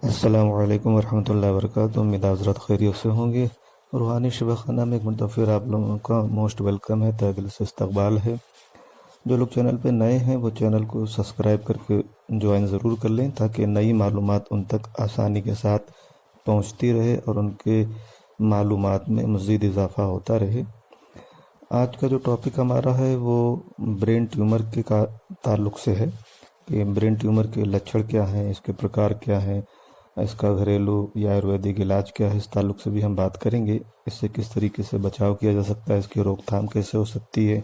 अस्सलामु अलैकुम वरहमतुल्लाहि वबरकातुहू। उम्मीद है हज़रत खैरियत से होंगे। रूहानी शब खाना में एक मरतबा फिर आप लोगों का मोस्ट वेलकम है, तहे दिल से इस्तकबाल है। जो लोग चैनल पे नए हैं वो चैनल को सब्सक्राइब करके ज्वाइन ज़रूर कर लें, ताकि नई मालूमात उन तक आसानी के साथ पहुंचती रहे और उनके मालूमात में मज़ीद इजाफ़ा होता रहे। आज का जो टॉपिक हमारा है वो ब्रेन ट्यूमर के का ताल्लुक़ से है कि ब्रेन ट्यूमर के लक्षण क्या हैं, इसके प्रकार क्या हैं, इसका घरेलू या आयुर्वेदिक इलाज क्या है। इस ताल्लुक़ से भी हम बात करेंगे। इससे किस तरीके से बचाव किया जा सकता है, इसकी रोकथाम कैसे हो सकती है।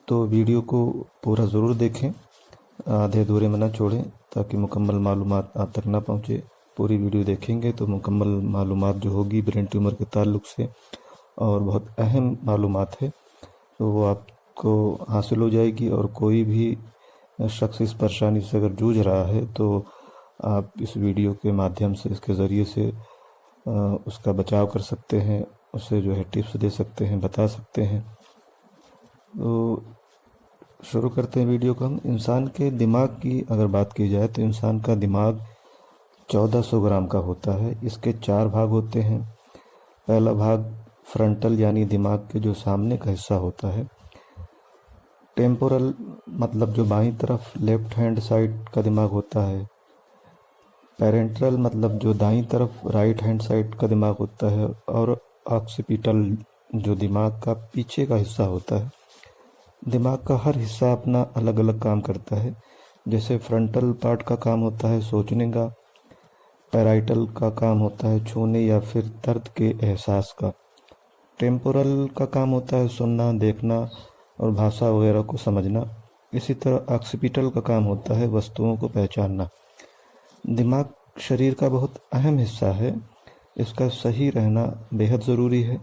तो वीडियो को पूरा ज़रूर देखें, आधे अधूरे में ना छोड़ें, ताकि मुकम्मल मालूमात आप तक ना पहुँचे। पूरी वीडियो देखेंगे तो मुकम्मल मालूमात जो होगी ब्रेन ट्यूमर के ताल्लुक़ से, और बहुत अहम मालूमात है, तो वो आपको हासिल हो जाएगी। और कोई भी शख्स इस परेशानी से अगर जूझ रहा है तो आप इस वीडियो के माध्यम से, इसके ज़रिए से उसका बचाव कर सकते हैं, उसे जो है टिप्स दे सकते हैं, बता सकते हैं। तो शुरू करते हैं वीडियो को हम। इंसान के दिमाग की अगर बात की जाए तो इंसान का दिमाग 1400 ग्राम का होता है। इसके 4 भाग होते हैं। पहला भाग फ्रंटल यानी दिमाग के जो सामने का हिस्सा होता है। टेम्पोरल मतलब जो बाईं तरफ लेफ्ट हैंड साइड का दिमाग होता है। पेरेंट्रल मतलब जो दाईं तरफ राइट हैंड साइड का दिमाग होता है। और ऑक्सीपिटल जो दिमाग का पीछे का हिस्सा होता है। दिमाग का हर हिस्सा अपना अलग अलग काम करता है। जैसे फ्रंटल पार्ट का काम होता है सोचने का, पैराइटल का काम होता है छूने या फिर दर्द के एहसास का, टेम्पोरल का काम होता है सुनना, देखना और भाषा वगैरह को समझना। इसी तरह ऑक्सीपिटल का काम होता है वस्तुओं को पहचानना। दिमाग शरीर का बहुत अहम हिस्सा है। इसका सही रहना बेहद ज़रूरी है।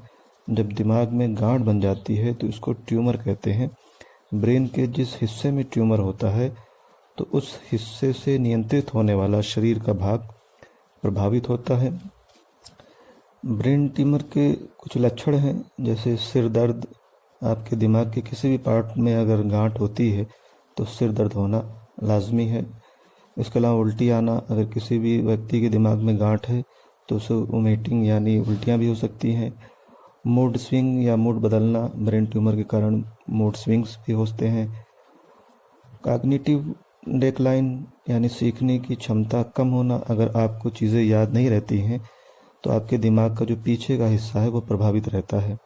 जब दिमाग में गांठ बन जाती है तो इसको ट्यूमर कहते हैं। ब्रेन के जिस हिस्से में ट्यूमर होता है तो उस हिस्से से नियंत्रित होने वाला शरीर का भाग प्रभावित होता है। ब्रेन ट्यूमर के कुछ लक्षण हैं, जैसे सिर दर्द। आपके दिमाग के किसी भी पार्ट में अगर गांठ होती है तो सिर दर्द होना लाजमी है। इसके अलावा उल्टी आना। अगर किसी भी व्यक्ति के दिमाग में गांठ है तो उसे वोमिटिंग यानी उल्टियां भी हो सकती हैं। मूड स्विंग या मूड बदलना, ब्रेन ट्यूमर के कारण मूड स्विंग्स भी होते हैं। कॉग्निटिव डेक्लाइन यानी सीखने की क्षमता कम होना। अगर आपको चीज़ें याद नहीं रहती हैं तो आपके दिमाग का जो पीछे का हिस्सा है वो प्रभावित रहता है।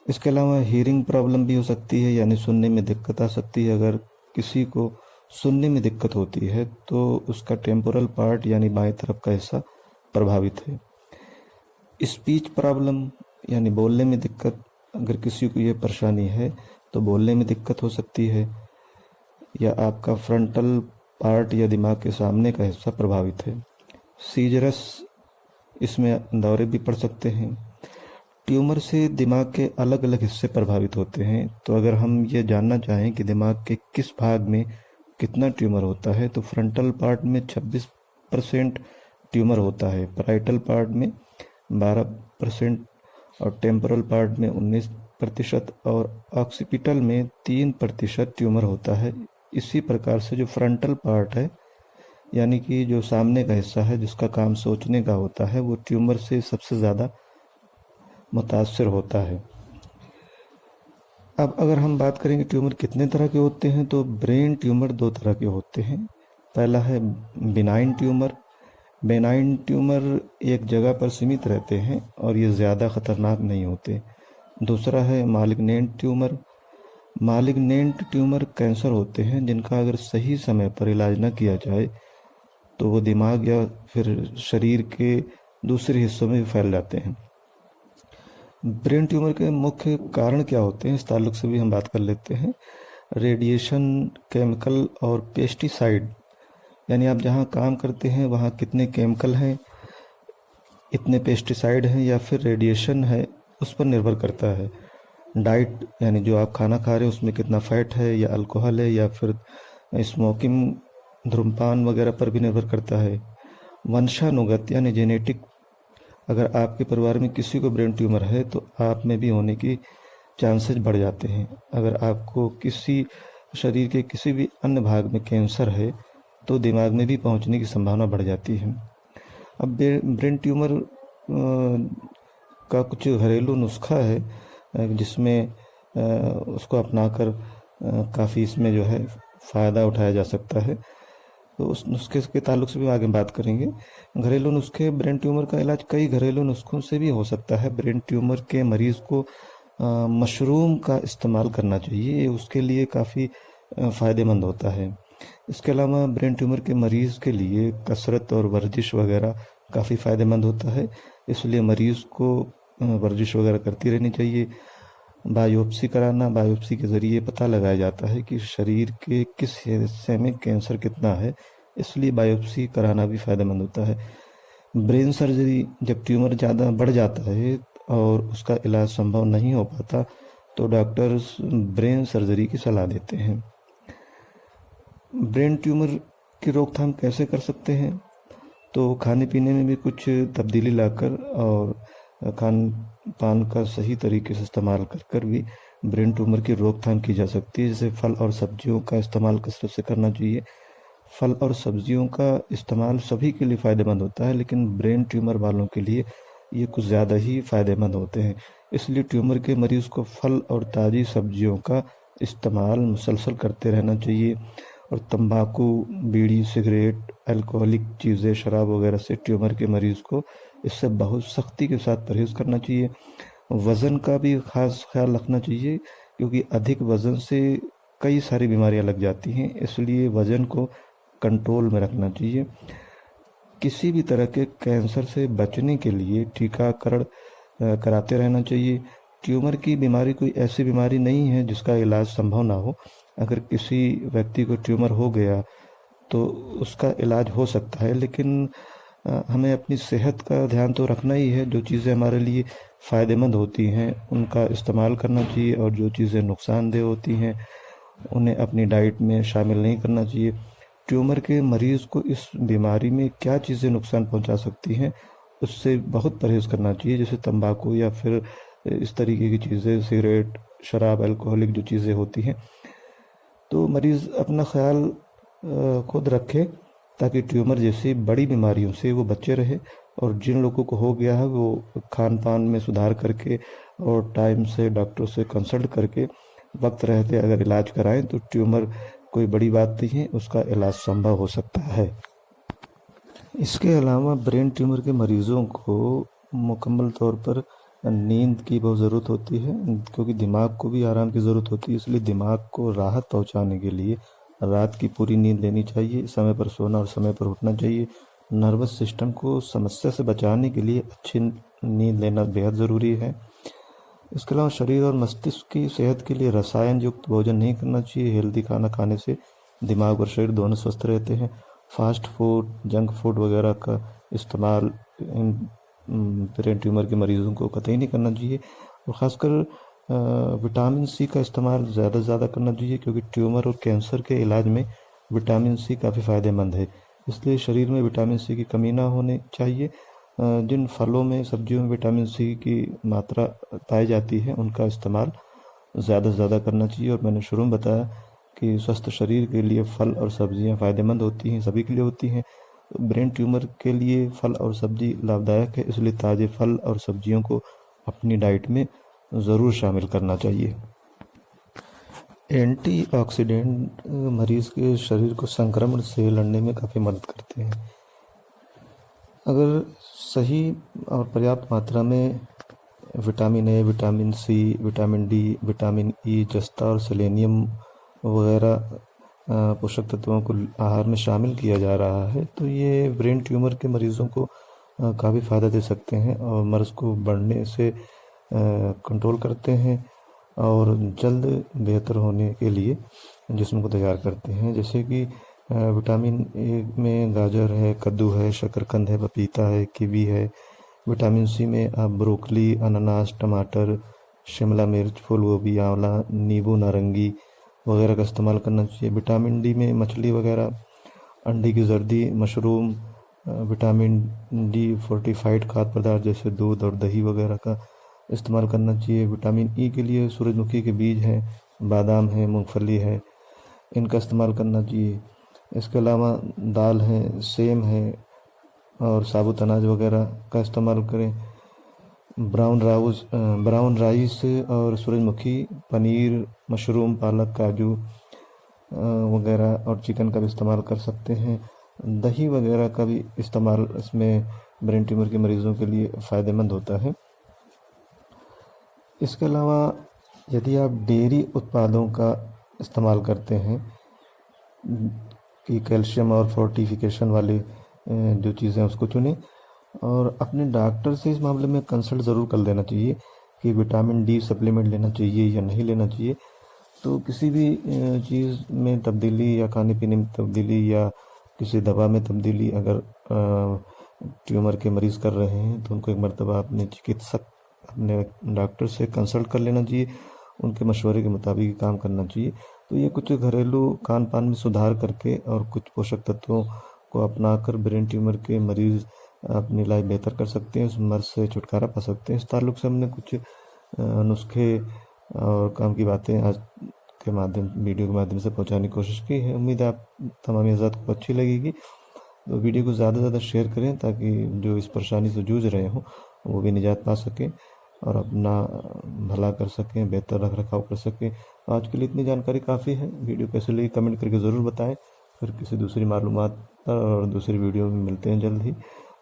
इसके अलावा हीयरिंग प्रॉब्लम भी हो सकती है, यानी सुनने में दिक्कत आ सकती है। अगर किसी को सुनने में दिक्कत होती है तो उसका टेम्पोरल पार्ट यानी बाएं तरफ का हिस्सा प्रभावित है। स्पीच प्रॉब्लम यानी बोलने में दिक्कत। अगर किसी को ये परेशानी है तो बोलने में दिक्कत हो सकती है, या आपका फ्रंटल पार्ट या दिमाग के सामने का हिस्सा प्रभावित है। सीजरस, इसमें दौरे भी पड़ सकते हैं। ट्यूमर से दिमाग के अलग अलग हिस्से प्रभावित होते हैं। तो अगर हम ये जानना चाहें कि दिमाग के किस भाग में कितना ट्यूमर होता है तो फ्रंटल पार्ट में 26% ट्यूमर होता है, पैराइटल पार्ट में 12% और टेम्पोरल पार्ट में 19% और ऑक्सीपिटल में 3% ट्यूमर होता है। इसी प्रकार से जो फ्रंटल पार्ट है यानी कि जो सामने का हिस्सा है जिसका काम सोचने का होता है, वो ट्यूमर से सबसे ज़्यादा मुतासर होता है। अब अगर हम बात करेंगे ट्यूमर कितने तरह के होते हैं, तो ब्रेन ट्यूमर 2 तरह के होते हैं। पहला है बिनाइन ट्यूमर। बेनाइन ट्यूमर एक जगह पर सीमित रहते हैं और ये ज़्यादा ख़तरनाक नहीं होते। दूसरा है मालिग्नेंट ट्यूमर। मालिग्नेंट ट्यूमर कैंसर होते हैं जिनका अगर सही समय पर इलाज न किया जाए तो वो दिमाग या फिर शरीर के दूसरे हिस्सों में फैल जाते हैं। ब्रेन ट्यूमर के मुख्य कारण क्या होते हैं, इस ताल्लुक से भी हम बात कर लेते हैं। रेडिएशन, केमिकल और पेस्टिसाइड, यानी आप जहाँ काम करते हैं वहाँ कितने केमिकल हैं, इतने पेस्टिसाइड हैं या फिर रेडिएशन है, उस पर निर्भर करता है। डाइट यानी जो आप खाना खा रहे हैं उसमें कितना फैट है या अल्कोहल है या फिर स्मोकिंग, धूम्रपान वगैरह पर भी निर्भर करता है। वंशानुगत यानी जेनेटिक, अगर आपके परिवार में किसी को ब्रेन ट्यूमर है तो आप में भी होने की चांसेस बढ़ जाते हैं। अगर आपको किसी शरीर के किसी भी अन्य भाग में कैंसर है तो दिमाग में भी पहुंचने की संभावना बढ़ जाती है। अब ब्रेन ट्यूमर का कुछ घरेलू नुस्खा है जिसमें उसको अपनाकर काफ़ी इसमें जो है फ़ायदा उठाया जा सकता है। तो उस नुस्खे के ताल्लुक से भी आगे बात करेंगे। घरेलू नुस्खे, ब्रेन ट्यूमर का इलाज कई घरेलू नुस्खों से भी हो सकता है। ब्रेन ट्यूमर के मरीज़ को मशरूम का इस्तेमाल करना चाहिए, उसके लिए काफ़ी फ़ायदेमंद होता है। इसके अलावा ब्रेन ट्यूमर के मरीज़ के लिए कसरत और वर्जिश वगैरह काफ़ी फ़ायदेमंद होता है, इसलिए मरीज़ को वर्जिश वगैरह करती रहनी चाहिए। बायोप्सी कराना, बायोप्सी के ज़रिए पता लगाया जाता है कि शरीर के किस हिस्से में कैंसर कितना है, इसलिए बायोप्सी कराना भी फ़ायदेमंद होता है। ब्रेन सर्जरी, जब ट्यूमर ज़्यादा बढ़ जाता है और उसका इलाज संभव नहीं हो पाता तो डॉक्टर्स ब्रेन सर्जरी की सलाह देते हैं। ब्रेन ट्यूमर की रोकथाम कैसे कर सकते हैं? तो खाने पीने में भी कुछ तब्दीली लाकर और खान पान का सही तरीके से इस्तेमाल कर भी ब्रेन ट्यूमर की रोकथाम की जा सकती है। जैसे फल और सब्जियों का इस्तेमाल कसरत से करना चाहिए। फल और सब्जियों का इस्तेमाल सभी के लिए फ़ायदेमंद होता है, लेकिन ब्रेन ट्यूमर वालों के लिए ये कुछ ज़्यादा ही फ़ायदेमंद होते हैं। इसलिए ट्यूमर के मरीज़ को फल और ताज़ी सब्जियों का इस्तेमाल मुसलसल करते रहना चाहिए। और तंबाकू, बीड़ी, सिगरेट, अल्कोहलिक चीज़ें, शराब वगैरह से ट्यूमर के मरीज़ को इससे बहुत सख्ती के साथ परहेज़ करना चाहिए। वज़न का भी ख़ास ख्याल रखना चाहिए, क्योंकि अधिक वज़न से कई सारी बीमारियां लग जाती हैं, इसलिए वज़न को कंट्रोल में रखना चाहिए। किसी भी तरह के कैंसर से बचने के लिए टीकाकरण कराते रहना चाहिए। ट्यूमर की बीमारी कोई ऐसी बीमारी नहीं है जिसका इलाज संभव ना हो। अगर किसी व्यक्ति को ट्यूमर हो गया तो उसका इलाज हो सकता है, लेकिन हमें अपनी सेहत का ध्यान तो रखना ही है। जो चीज़ें हमारे लिए फ़ायदेमंद होती हैं उनका इस्तेमाल करना चाहिए, और जो चीज़ें नुकसानदेह होती हैं उन्हें अपनी डाइट में शामिल नहीं करना चाहिए। ट्यूमर के मरीज़ को इस बीमारी में क्या चीज़ें नुकसान पहुंचा सकती हैं उससे बहुत परहेज़ करना चाहिए, जैसे तंबाकू या फिर इस तरीके की चीज़ें, सिगरेट, शराब, अल्कोहलिक जो चीज़ें होती हैं। तो मरीज़ अपना ख्याल खुद रखे ताकि ट्यूमर जैसी बड़ी बीमारियों से वो बचे रहे। और जिन लोगों को हो गया है वो खान पान में सुधार करके और टाइम से डॉक्टर से कंसल्ट करके वक्त रहते अगर इलाज कराएं तो ट्यूमर कोई बड़ी बात नहीं है, उसका इलाज संभव हो सकता है। इसके अलावा ब्रेन ट्यूमर के मरीज़ों को मुकम्मल तौर पर नींद की बहुत ज़रूरत होती है, क्योंकि दिमाग को भी आराम की ज़रूरत होती है। इसलिए दिमाग को राहत पहुंचाने के लिए रात की पूरी नींद लेनी चाहिए, समय पर सोना और समय पर उठना चाहिए। नर्वस सिस्टम को समस्या से बचाने के लिए अच्छी नींद लेना बेहद ज़रूरी है। इसके अलावा शरीर और मस्तिष्क की सेहत के लिए रसायन युक्त भोजन नहीं करना चाहिए। हेल्दी खाना खाने से दिमाग और शरीर दोनों स्वस्थ रहते हैं। फास्ट फूड, जंक फूड वगैरह का इस्तेमाल इन ब्रेन ट्यूमर के मरीज़ों को कतई नहीं करना चाहिए। और ख़ासकर विटामिन सी का इस्तेमाल ज़्यादा से ज़्यादा करना चाहिए, क्योंकि ट्यूमर और कैंसर के इलाज में विटामिन सी काफ़ी फ़ायदेमंद है। इसलिए शरीर में विटामिन सी की कमी ना होनी चाहिए। जिन फलों में, सब्जियों में विटामिन सी की मात्रा पाई जाती है उनका इस्तेमाल ज़्यादा से ज़्यादा करना चाहिए। और मैंने शुरू में बताया कि स्वस्थ शरीर के लिए फल और सब्जियां फ़ायदेमंद होती हैं, सभी के लिए होती हैं। ब्रेन ट्यूमर के लिए फल और सब्जी लाभदायक है, इसलिए ताज़े फल और सब्जियों को अपनी डाइट में ज़रूर शामिल करना चाहिए। एंटीऑक्सीडेंट मरीज़ के शरीर को संक्रमण से लड़ने में काफ़ी मदद करते हैं। अगर सही और पर्याप्त मात्रा में vitamin A, vitamin C, vitamin D, vitamin E, जस्ता और सेलेनियम वगैरह पोषक तत्वों को आहार में शामिल किया जा रहा है तो ये ब्रेन ट्यूमर के मरीज़ों को काफ़ी फ़ायदा दे सकते हैं और मर्ज़ को बढ़ने से कंट्रोल करते हैं और जल्द बेहतर होने के लिए जिस्म को तैयार करते हैं। जैसे कि विटामिन ए में गाजर है, कद्दू है, शकरकंद है, पपीता है, कीवी है। विटामिन सी में आप ब्रोकली, अनानास, टमाटर, शिमला मिर्च, फूल गोभी, आंवला, नींबू, नारंगी वगैरह का इस्तेमाल करना चाहिए। विटामिन डी में मछली वगैरह, अंडे की जर्दी, मशरूम, विटामिन डी फोर्टिफाइड खाद्य पदार्थ जैसे दूध और दही वगैरह का इस्तेमाल करना चाहिए। विटामिन ई के लिए सूरजमुखी के बीज हैं, बादाम है, मूंगफली है, इनका इस्तेमाल करना चाहिए। इसके अलावा दाल है, सेम है और साबुत अनाज वगैरह का इस्तेमाल करें। ब्राउन राइस और सूरजमुखी, पनीर, मशरूम, पालक, काजू वगैरह और चिकन का भी इस्तेमाल कर सकते हैं। दही वगैरह का भी इस्तेमाल इसमें ब्रेन ट्यूमर के मरीज़ों के लिए फ़ायदेमंद होता है। इसके अलावा यदि आप डेयरी उत्पादों का इस्तेमाल करते हैं कि कैल्शियम और फोर्टिफिकेशन वाली जो चीज़ें उसको चुनें, और अपने डॉक्टर से इस मामले में कंसल्ट ज़रूर कर लेना चाहिए कि विटामिन डी सप्लीमेंट लेना चाहिए या नहीं लेना चाहिए। तो किसी भी चीज़ में तब्दीली या खाने पीने में तब्दीली या किसी दवा में तब्दीली अगर ट्यूमर के मरीज़ कर रहे हैं तो उनको एक मरतबा अपने डॉक्टर से कंसल्ट कर लेना चाहिए, उनके मशवरे के मुताबिक काम करना चाहिए। तो ये कुछ घरेलू खान पान में सुधार करके और कुछ पोषक तत्वों को अपनाकर ब्रेन ट्यूमर के मरीज़ अपनी लाइफ बेहतर कर सकते हैं, उस मर्ज से छुटकारा पा सकते हैं। इस ताल्लुक से हमने कुछ नुस्खे और काम की बातें आज के वीडियो के माध्यम से पहुंचाने की कोशिश की है। उम्मीद है आप तमाम हज़रात को अच्छी लगेगी। तो वीडियो को ज़्यादा से ज़्यादा शेयर करें ताकि जो इस परेशानी से जूझ रहे हों वो भी निजात पा सकें और अपना भला कर सकें, बेहतर रख रखाव कर सकें। आज के लिए इतनी जानकारी काफ़ी है। वीडियो कैसे लगी कमेंट करके ज़रूर बताएं। फिर किसी दूसरी मालूमात पर और दूसरी वीडियो में मिलते हैं जल्द ही।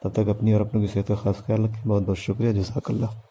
तब तक अपनी और अपनों की सेहत का खास ख्याल रखें। बहुत बहुत शुक्रिया। जज़ाकल्लाह।